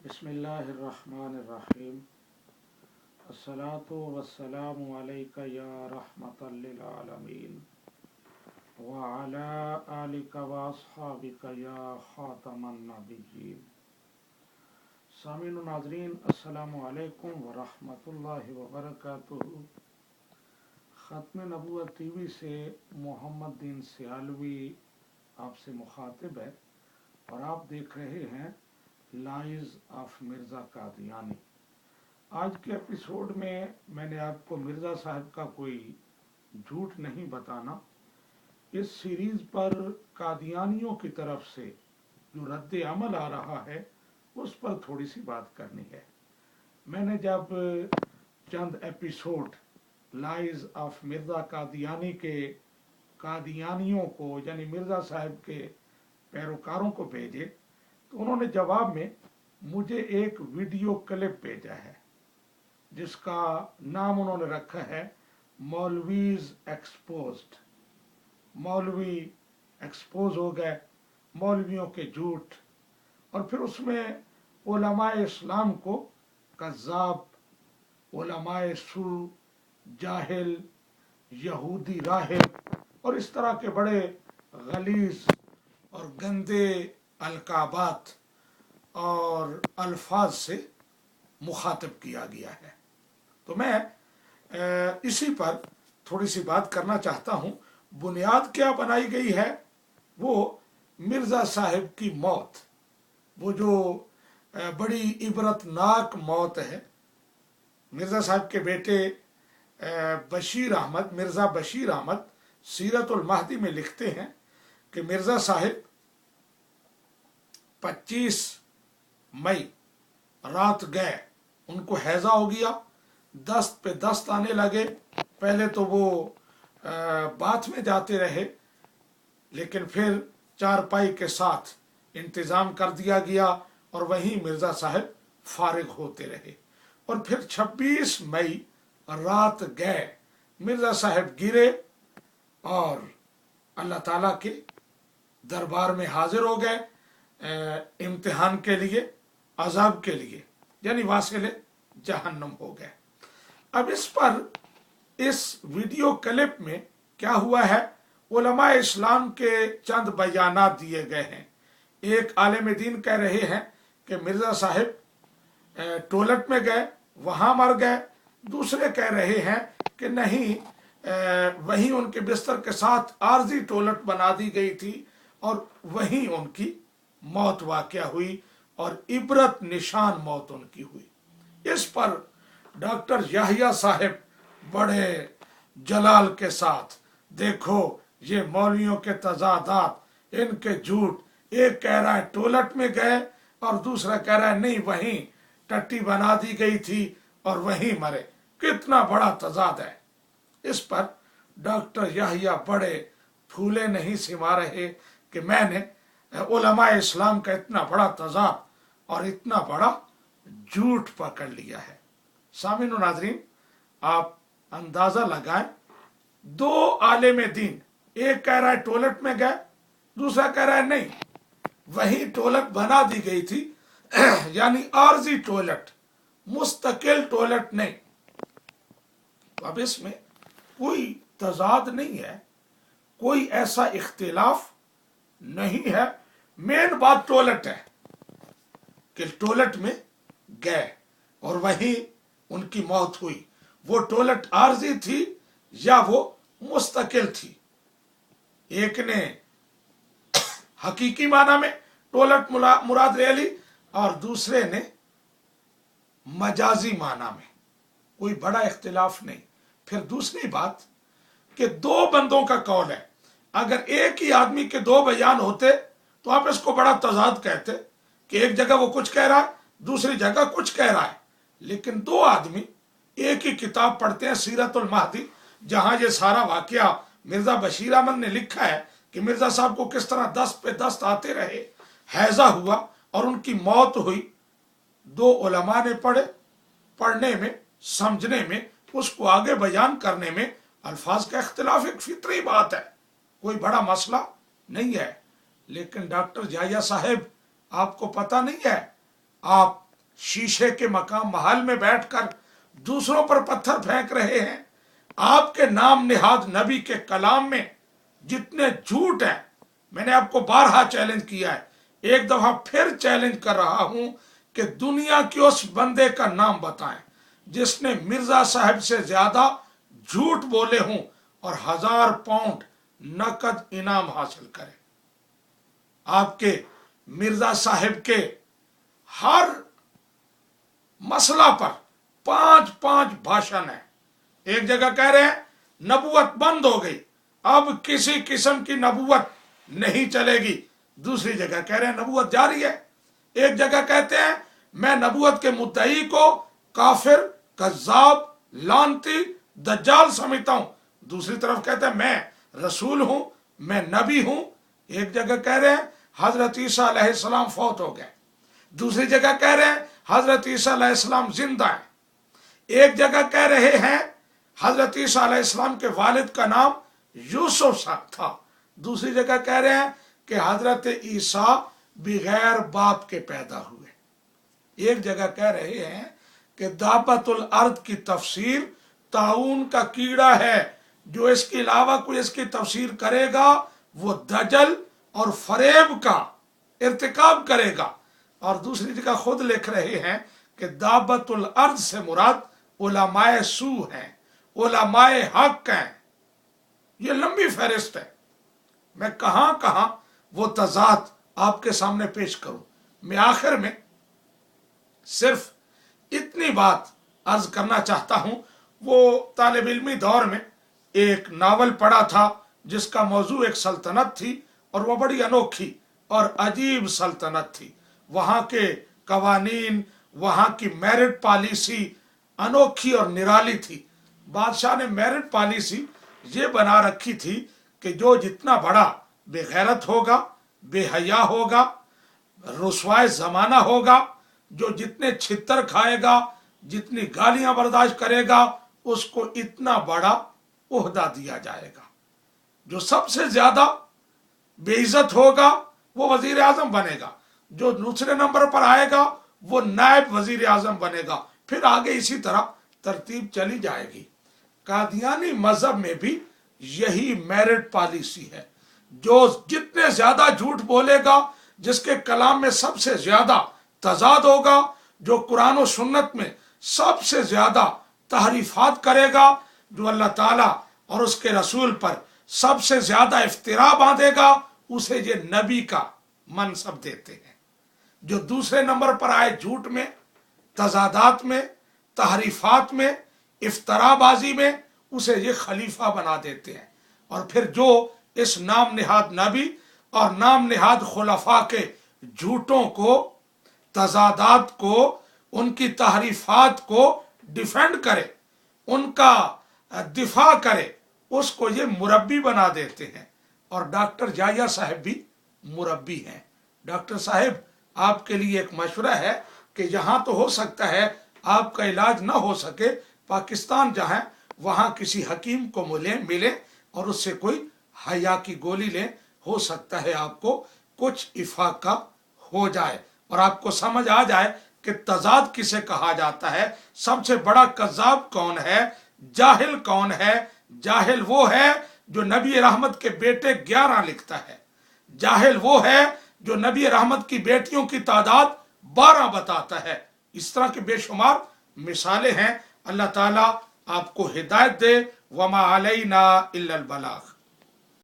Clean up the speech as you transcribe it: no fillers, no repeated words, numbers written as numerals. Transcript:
बिस्मिल्लाहिर्रहमानिर्रहीम। अस्सलातु वस्सलामु अलैका या रहमतल लिल आलमीन व अला आलिका व अस्हाबिका या खातमन नबिय्यीन। सामीन नाज़रीन, अस्सलामु अलैकुम व रहमतुल्लाहि व बरकातुहू। ख़त्म नबूवत टीवी से मोहम्मद दीन सियालवी आपसे मुखातिब है और आप देख रहे हैं लाइज ऑफ मिर्ज़ा कादियानी। आज के एपिसोड में मैंने आपको मिर्ज़ा साहब का कोई झूठ नहीं बताना, इस सीरीज पर कादियानियों की तरफ से जो रद्द अमल आ रहा है उस पर थोड़ी सी बात करनी है। मैंने जब चंद episode lies of Mirza Qadiani के कादियानियों को यानी मिर्ज़ा साहब के पैरोकारों को भेजे तो उन्होंने जवाब में मुझे एक वीडियो क्लिप भेजा है जिसका नाम उन्होंने रखा है मौलवीज एक्सपोज्ड। मौलवी एक्सपोज हो गए, मौलवियों के झूठ, और फिर उसमें उलमाए इस्लाम को कज़्ज़ाब, उलमाए सू, जाहिल, यहूदी राहिब और इस तरह के बड़े गलीज और गंदे अलकाबात और अल्फाज से मुखातिब किया गया है। तो मैं इसी पर थोड़ी सी बात करना चाहता हूँ। बुनियाद क्या बनाई गई है, वो मिर्ज़ा साहिब की मौत, वो जो बड़ी इबरतनाक मौत है। मिर्ज़ा साहब के बेटे बशीर अहमद, मिर्ज़ा बशीर अहमद सीरतुल महदी में लिखते हैं कि मिर्ज़ा साहिब 25 मई रात गए, उनको हैजा हो गया, दस्त पे दस्त आने लगे। पहले तो वो बाथ में जाते रहे, लेकिन फिर चारपाई के साथ इंतज़ाम कर दिया गया और वहीं मिर्ज़ा साहब फारिग होते रहे। और फिर 26 मई रात गए, मिर्ज़ा साहब गिरे और अल्लाह ताला के दरबार में हाजिर हो गए इम्तिहान के लिए, अजाब के लिए, यानी वासिले जहन्नम हो गए। अब इस पर इस वीडियो क्लिप में क्या हुआ है, उलमा इस्लाम के चंद बयानात दिए गए हैं। एक आलिम दीन कह रहे हैं कि मिर्ज़ा साहिब टॉयलेट में गए, वहां मर गए। दूसरे कह रहे हैं कि नहीं, वहीं उनके बिस्तर के साथ आर्जी टॉयलेट बना दी गई थी और वहीं उनकी मौत वाक़या हुई और इबरत निशान मौत उनकी हुई। इस पर डॉक्टर याहिया साहब बड़े जलाल के साथ, देखो ये मौलवियों के तजादात, इनके झूठ, एक कह रहा है टॉयलेट में गए और दूसरा कह रहा है नहीं वहीं टट्टी बना दी गई थी और वहीं मरे, कितना बड़ा तजाद है। इस पर डॉक्टर याहिया बड़े फूले नहीं सिमा रहे कि मैंने उलमा इस्लाम का इतना बड़ा तजाद और इतना बड़ा झूठ पकड़ लिया है। सामीन व नाज़रीन, आप अंदाजा लगाएं, दो आलिम दीन, एक कह रहा है टॉयलेट में गए, दूसरा कह रहा है नहीं वही टॉयलेट बना दी गई थी, यानी आर्जी टॉयलेट, मुस्तकिल टॉयलेट नहीं। अब इसमें कोई तजाद नहीं है, कोई ऐसा इख्तिलाफ नहीं है। मेन बात टॉयलेट है कि टॉयलेट में गए और वहीं उनकी मौत हुई। वो टॉयलेट आर्जी थी या वो मुस्तकिल थी। एक ने हकीकी माना में टॉयलेट मुराद ले ली और दूसरे ने मजाजी माना में, कोई बड़ा इख्तिलाफ नहीं। फिर दूसरी बात कि दो बंदों का कौल है, अगर एक ही आदमी के दो बयान होते तो आप इसको बड़ा तजाद कहते कि एक जगह वो कुछ कह रहा है, दूसरी जगह कुछ कह रहा है। लेकिन दो आदमी एक ही किताब पढ़ते हैं, सीरतुल महदी, जहां ये सारा वाकया मिर्ज़ा बशीर अहमद ने लिखा है कि मिर्ज़ा साहब को किस तरह दस्त पे दस्त आते रहे, हैजा हुआ और उनकी मौत हुई। दो उलमा ने पढ़ने में, समझने में, उसको आगे बयान करने में अल्फाज का इख्तिलाफ एक फितरी बात है, कोई बड़ा मसला नहीं है। लेकिन डॉक्टर याहिया साहब, आपको पता नहीं है, आप शीशे के मकाम महल में बैठकर दूसरों पर पत्थर फेंक रहे हैं। आपके नाम निहाद नबी के कलाम में जितने झूठ हैं, मैंने आपको बारहा चैलेंज किया है, एक दफा फिर चैलेंज कर रहा हूं कि दुनिया के उस बंदे का नाम बताएं जिसने मिर्जा साहब से ज्यादा झूठ बोले हों और 1000 पाउंड नकद इनाम हासिल करे। आपके मिर्जा साहब के हर मसला पर 5-5 भाषण है। एक जगह कह रहे हैं नबूवत बंद हो गई, अब किसी किस्म की नबूवत नहीं चलेगी। दूसरी जगह कह रहे हैं नबूवत जारी है। एक जगह कहते हैं मैं नबूवत के मुद्दई को काफिर, कज्जाब, लानती, दज्जाल समझता हूं। दूसरी तरफ कहते हैं मैं रसूल हूं, मैं नबी हूं। एक जगह कह रहे हैं हजरत ईसा अलैहिस्सलाम फौत हो गए, दूसरी जगह कह रहे हैं हजरत ईसा अलैहिस्सलाम जिंदा है। एक जगह कह रहे हैं हजरत ईसा अलैहिस्सलाम के वालिद का नाम यूसुफ था, दूसरी जगह कह रहे हैं कि हजरत ईसा बगैर बाप के पैदा हुए। एक जगह कह रहे हैं कि दाबतुल अर्द की तफसीर ताउन का कीड़ा है, जो इसके अलावा कोई इसकी तफसीर करेगा वो दजल और फरेब का इर्तिकाब करेगा। और दूसरी जगह खुद लिख रहे हैं कि दाबतुल अर्द से मुराद उलमाए सू हैं, उलमाए हक हैं। ये लंबी फहरिस्त है, मैं कहां कहां वो तजाद आपके सामने पेश करूं। मैं आखिर में सिर्फ इतनी बात अर्ज करना चाहता हूं। वो तालिब इल्मी दौर में एक नावल पढ़ा था जिसका मौजू एक सल्तनत थी, और वह बड़ी अनोखी और अजीब सल्तनत थी। वहां के कवानीन, वहां की मैरिट पॉलिसी अनोखी और निराली थी। बादशाह ने मैरिट पॉलिसी ये बना रखी थी कि जो जितना बड़ा बेगैरत होगा, बेहया होगा, रुसवाए जमाना होगा, जो जितने छितर खाएगा, जितनी गालियां बर्दाश्त करेगा, उसको इतना बड़ा ओहदा दिया जाएगा। जो सबसे ज्यादा बेइज्जत होगा वो वजीर आजम बनेगा, जो दूसरे नंबर पर आएगा वो नायब वजीर आजम बनेगा। फिर आगे इसी तरह तरतीब चली जाएगी। कादियानी मजहब में भी यही मेरिट पॉलिसी है। जो जितने ज्यादा झूठ बोलेगा, जिसके कलाम में सबसे ज्यादा तजाद होगा, जो कुरान और सुन्नत में सबसे ज्यादा तहरीफात करेगा, जो अल्लाह ताला और उसके रसूल पर सबसे ज्यादा इफ्तिरा बांधेगा, उसे ये नबी का मनसब देते हैं। जो दूसरे नंबर पर आए झूठ में, तजादात में, तहरीफात में, इफ्तराबाजी में, उसे ये खलीफा बना देते हैं। और फिर जो इस नाम निहाद नबी और नाम निहाद खुलफा के झूठों को, तजादात को, उनकी तहरीफात को डिफेंड करे, उनका दिफा करे, उसको ये मुरब्बी बना देते हैं। और डॉक्टर जाया साहब भी मुरब्बी हैं। डॉक्टर साहब, आपके लिए एक मशवरा है कि यहाँ तो हो सकता है आपका इलाज ना हो सके, पाकिस्तान जहाँ वहाँ किसी हकीम को मिले और उससे कोई हया की गोली लें। हो सकता है आपको कुछ इफाका हो जाए और आपको समझ आ जाए कि तजाद किसे कहा जाता है, सबसे बड़ा कज्जाब कौन है, जाहिल कौन है। जाहिल वो है जो नबी रहमत के बेटे 11 लिखता है। जाहिल वो है जो नबी रहमत की बेटियों की तादाद 12 बताता है। इस तरह की बेशुमार मिसालें हैं। अल्लाह ताला आपको हिदायत दे। वमा अलैना इल्लल बलाग।